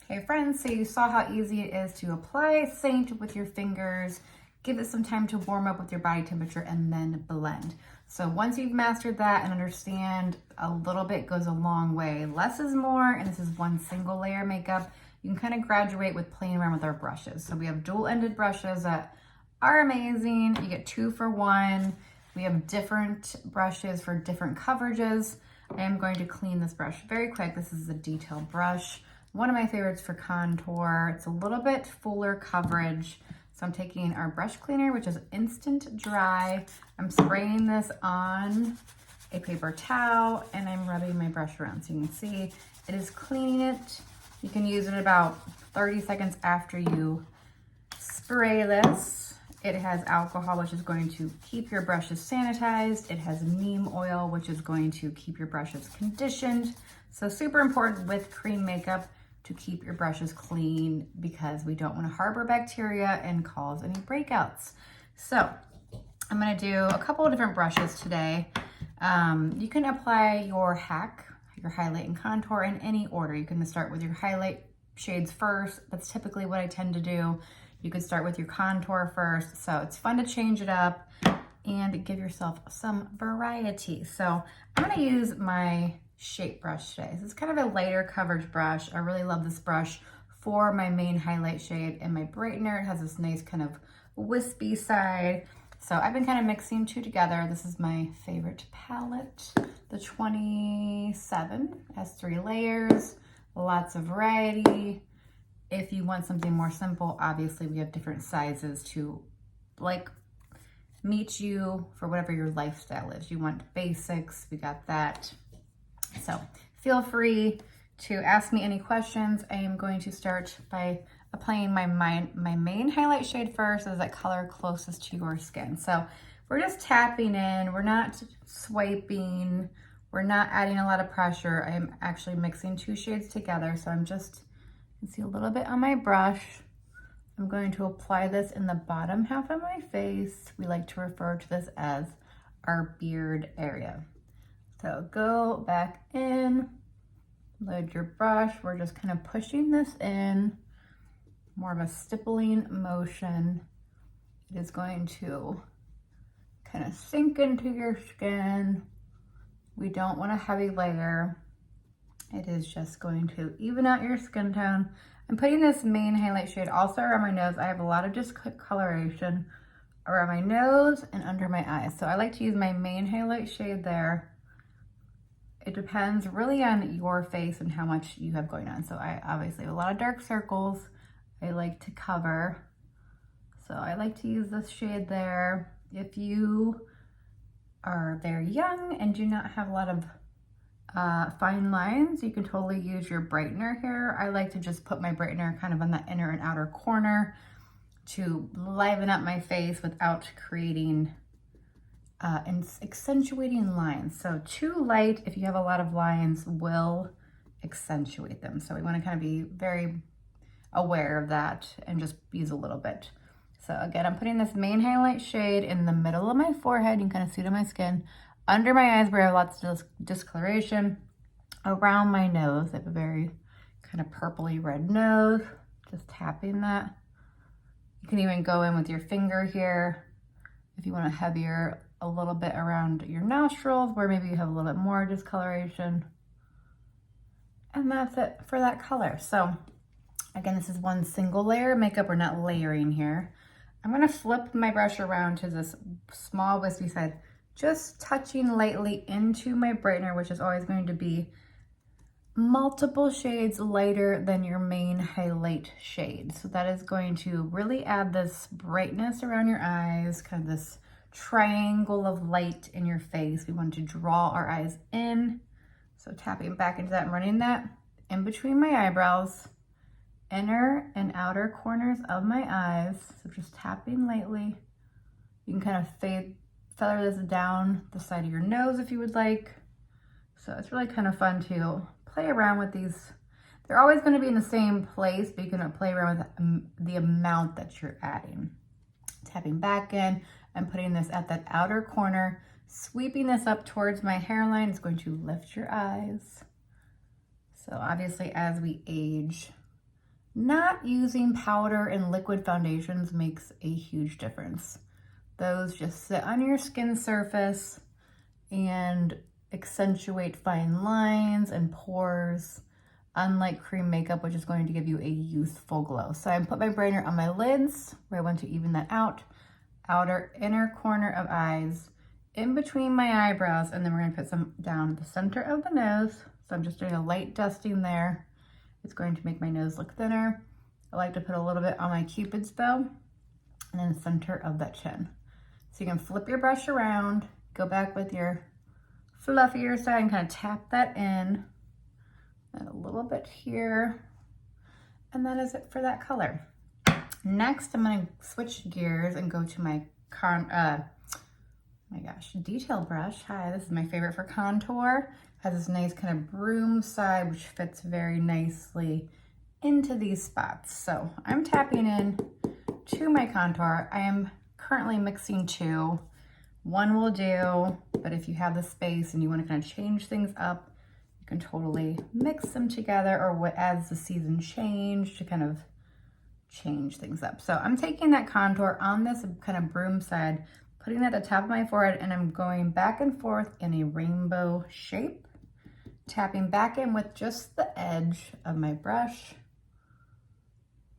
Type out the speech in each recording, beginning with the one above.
Hey friends, so you saw how easy it is to apply Seint with your fingers, give it some time to warm up with your body temperature, and then blend. So once you've mastered that and understand a little bit goes a long way, less is more, and this is one single layer makeup, you can kind of graduate with playing around with our brushes. So we have dual-ended brushes that are amazing. You get 2 for 1. We have different brushes for different coverages. I am going to clean this brush very quick. This is a detail brush. One of my favorites for contour. It's a little bit fuller coverage. So I'm taking our brush cleaner, which is instant dry. I'm spraying this on a paper towel and I'm rubbing my brush around. So you can see it is cleaning it. You can use it about 30 seconds after you spray this. It has alcohol, which is going to keep your brushes sanitized. It has neem oil, which is going to keep your brushes conditioned. So super important with cream makeup to keep your brushes clean because we don't want to harbor bacteria and cause any breakouts. So I'm going to do a couple of different brushes today. You can apply your hack, your highlight and contour in any order. You can start with your highlight shades first. That's typically what I tend to do. You could start with your contour first. So it's fun to change it up and give yourself some variety. So I'm going to use my shape brush today. This is kind of a lighter coverage brush. I really love this brush for my main highlight shade and my brightener. It has this nice kind of wispy side. So I've been kind of mixing 2 together. This is my favorite palette, the 27. It has 3 layers, lots of variety. If you want something more simple, obviously we have different sizes to meet you for whatever your lifestyle is. You want basics, we got that. So feel free to ask me any questions. I am going to start by applying my main highlight shade first as that color closest to your skin. So we're just tapping in, we're not swiping, we're not adding a lot of pressure. I am actually mixing 2 shades together. So I'm just, you can see a little bit on my brush. I'm going to apply this in the bottom half of my face. We like to refer to this as our beard area. So go back in, load your brush. We're just kind of pushing this in, more of a stippling motion. It is going to kind of sink into your skin. We don't want a heavy layer. It is just going to even out your skin tone. I'm putting this main highlight shade also around my nose. I have a lot of discoloration around my nose and under my eyes. So I like to use my main highlight shade there. It depends really on your face and how much you have going on. So I obviously have a lot of dark circles I like to cover. So I like to use this shade there. If you are very young and do not have a lot of fine lines, you can totally use your brightener here. I like to just put my brightener kind of on the inner and outer corner to liven up my face without creating and accentuating lines. So too light, if you have a lot of lines, will accentuate them. So we want to kind of be very aware of that and just use a little bit. So again, I'm putting this main highlight shade in the middle of my forehead. You can kind of see it on my skin. Under my eyes where I have lots of discoloration. Around my nose, I have a very kind of purpley red nose. Just tapping that. You can even go in with your finger here if you want a heavier, a little bit around your nostrils where maybe you have a little bit more discoloration. And that's it for that color. So again, this is one single layer of makeup. We're not layering here. I'm gonna flip my brush around to this small wispy side, just touching lightly into my brightener, which is always going to be multiple shades lighter than your main highlight shade. So that is going to really add this brightness around your eyes, kind of this triangle of light in your face. We want to draw our eyes in. So tapping back into that and running that in between my eyebrows, inner and outer corners of my eyes. So just tapping lightly. You can kind of feather this down the side of your nose if you would like. So it's really kind of fun to play around with these. They're always going to be in the same place, but you can play around with the amount that you're adding. Tapping back in and putting this at that outer corner, sweeping this up towards my hairline is going to lift your eyes. So obviously as we age, Not using powder and liquid foundations makes a huge difference. Those just sit on your skin surface and accentuate fine lines and pores, unlike cream makeup, which is going to give you a youthful glow. So I put my brightener on my lids where I want to even that out, outer inner corner of eyes, in between my eyebrows, and then we're gonna put some down the center of the nose. So I'm just doing a light dusting there. It's going to make my nose look thinner. I like to put a little bit on my Cupid's bow and then the center of that chin. So you can flip your brush around, go back with your fluffier side and kind of tap that in, and a little bit here. And that is it for that color. Next, I'm gonna switch gears and go to my detail brush. Hi, this is my favorite for contour. Has this nice kind of broom side, which fits very nicely into these spots. So I'm tapping in to my contour. I am currently mixing two. One will do, but if you have the space and you want to kind of change things up, you can totally mix them together, or as the season change, to kind of change things up. So I'm taking that contour on this kind of broom side, putting it at the top of my forehead, and I'm going back and forth in a rainbow shape, tapping back in with just the edge of my brush.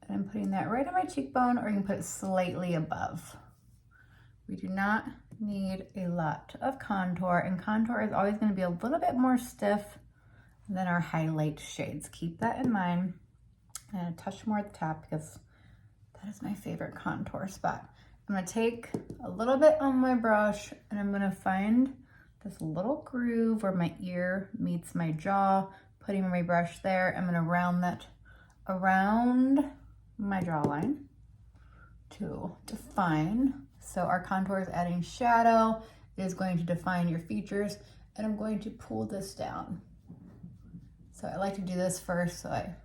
And I'm putting that right on my cheekbone, or you can put it slightly above. We do not need a lot of contour, and contour is always going to be a little bit more stiff than our highlight shades. Keep that in mind. And a touch more at the top because that is my favorite contour spot. I'm going to take a little bit on my brush and I'm going to find this little groove where my ear meets my jaw, putting my brush there. I'm going to round that around my jawline to define. So our contour is adding shadow. It is going to define your features, and I'm going to pull this down. So I like to do this first so I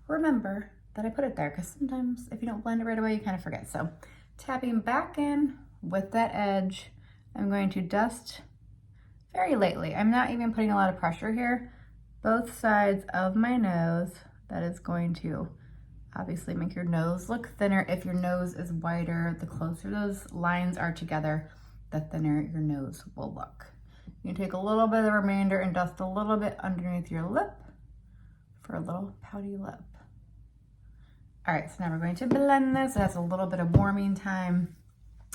remember that I put it there, because sometimes if you don't blend it right away, you kind of forget. So tapping back in with that edge, I'm going to dust very lightly. I'm not even putting a lot of pressure here. Both sides of my nose, that is going to obviously make your nose look thinner. If your nose is wider, the closer those lines are together, the thinner your nose will look. You can take a little bit of the remainder and dust a little bit underneath your lip for a little pouty lip. All right, so now we're going to blend this. It has a little bit of warming time.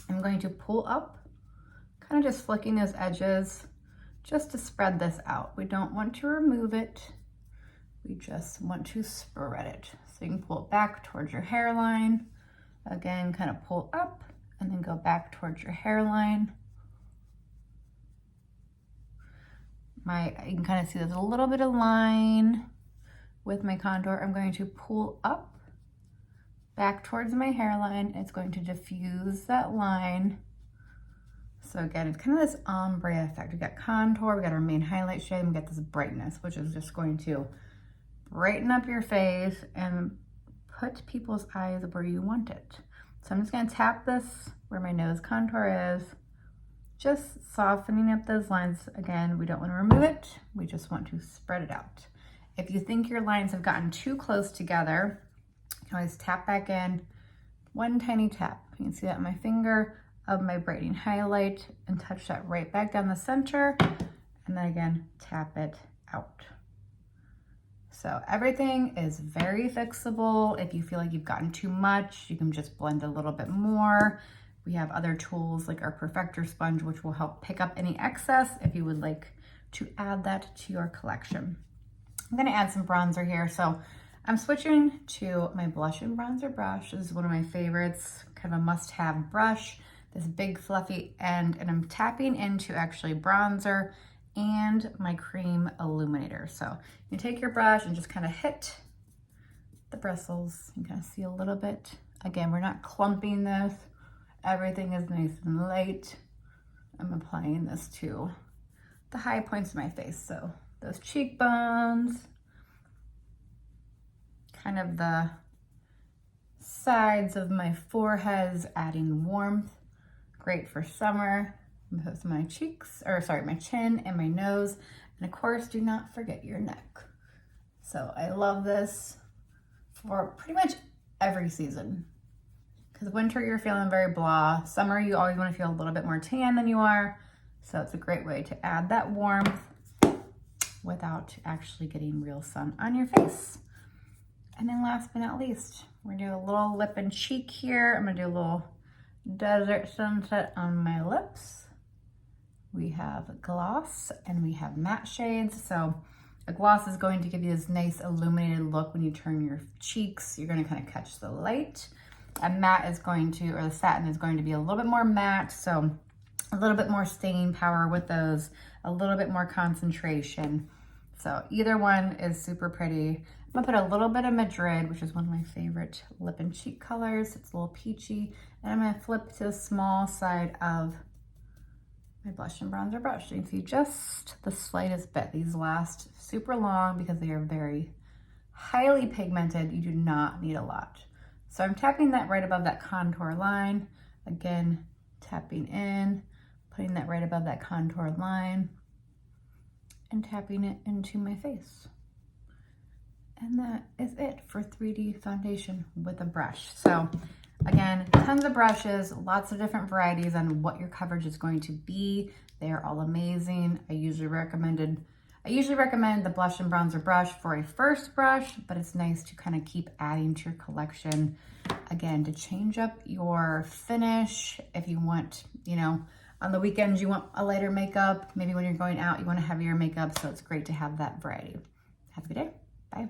I'm going to pull up, kind of just flicking those edges just to spread this out. We don't want to remove it. We just want to spread it. So you can pull it back towards your hairline. Again, kind of pull up and then go back towards your hairline. You can kind of see there's a little bit of line with my contour. I'm going to pull up back towards my hairline. It's going to diffuse that line. So again, it's kind of this ombre effect. We got contour, we got our main highlight shade, and we got this brightness, which is just going to brighten up your face and put people's eyes where you want it. So I'm just gonna tap this where my nose contour is, just softening up those lines. Again, we don't want to remove it. We just want to spread it out. If you think your lines have gotten too close together, you can always tap back in, one tiny tap. You can see that on my finger of my brightening highlight, and touch that right back down the center, and then again, tap it out. So everything is very fixable. If you feel like you've gotten too much, you can just blend a little bit more. We have other tools like our Perfector sponge, which will help pick up any excess if you would like to add that to your collection. I'm gonna add some bronzer here. So I'm switching to my blush and bronzer brush. This is one of my favorites, kind of a must-have brush, this big fluffy end, and I'm tapping into actually bronzer and my cream illuminator. So you take your brush and just kind of hit the bristles. You can kind of see a little bit. Again, we're not clumping this. Everything is nice and light. I'm applying this to the high points of my face. So those cheekbones, kind of the sides of my foreheads, adding warmth. Great for summer. Put my cheeks, or sorry, my chin and my nose. And of course, do not forget your neck. So I love this for pretty much every season. Because winter, you're feeling very blah. Summer, you always want to feel a little bit more tan than you are. So it's a great way to add that warmth without actually getting real sun on your face. And then last but not least, we're gonna do a little lip and cheek here. I'm gonna do a little desert sunset on my lips. We have gloss and we have matte shades. So a gloss is going to give you this nice illuminated look when you turn your cheeks. You're gonna kind of catch the light. A matte is going to, or the satin is going to be a little bit more matte. So a little bit more staying power with those, a little bit more concentration. So either one is super pretty. I'm gonna put a little bit of Madrid, which is one of my favorite lip and cheek colors. It's a little peachy. And I'm gonna flip to the small side of my blush and bronzer brush. You can see just the slightest bit. These last super long because they are very highly pigmented. You do not need a lot. So I'm tapping that right above that contour line. Again, tapping in, putting that right above that contour line and tapping it into my face. And that is it for 3D foundation with a brush. So again, tons of brushes, lots of different varieties on what your coverage is going to be. They are all amazing. I usually recommend the blush and bronzer brush for a first brush, but it's nice to kind of keep adding to your collection. Again, to change up your finish. If you want, you know, on the weekends, you want a lighter makeup. Maybe when you're going out, you want a heavier makeup. So it's great to have that variety. Have a good day. Bye.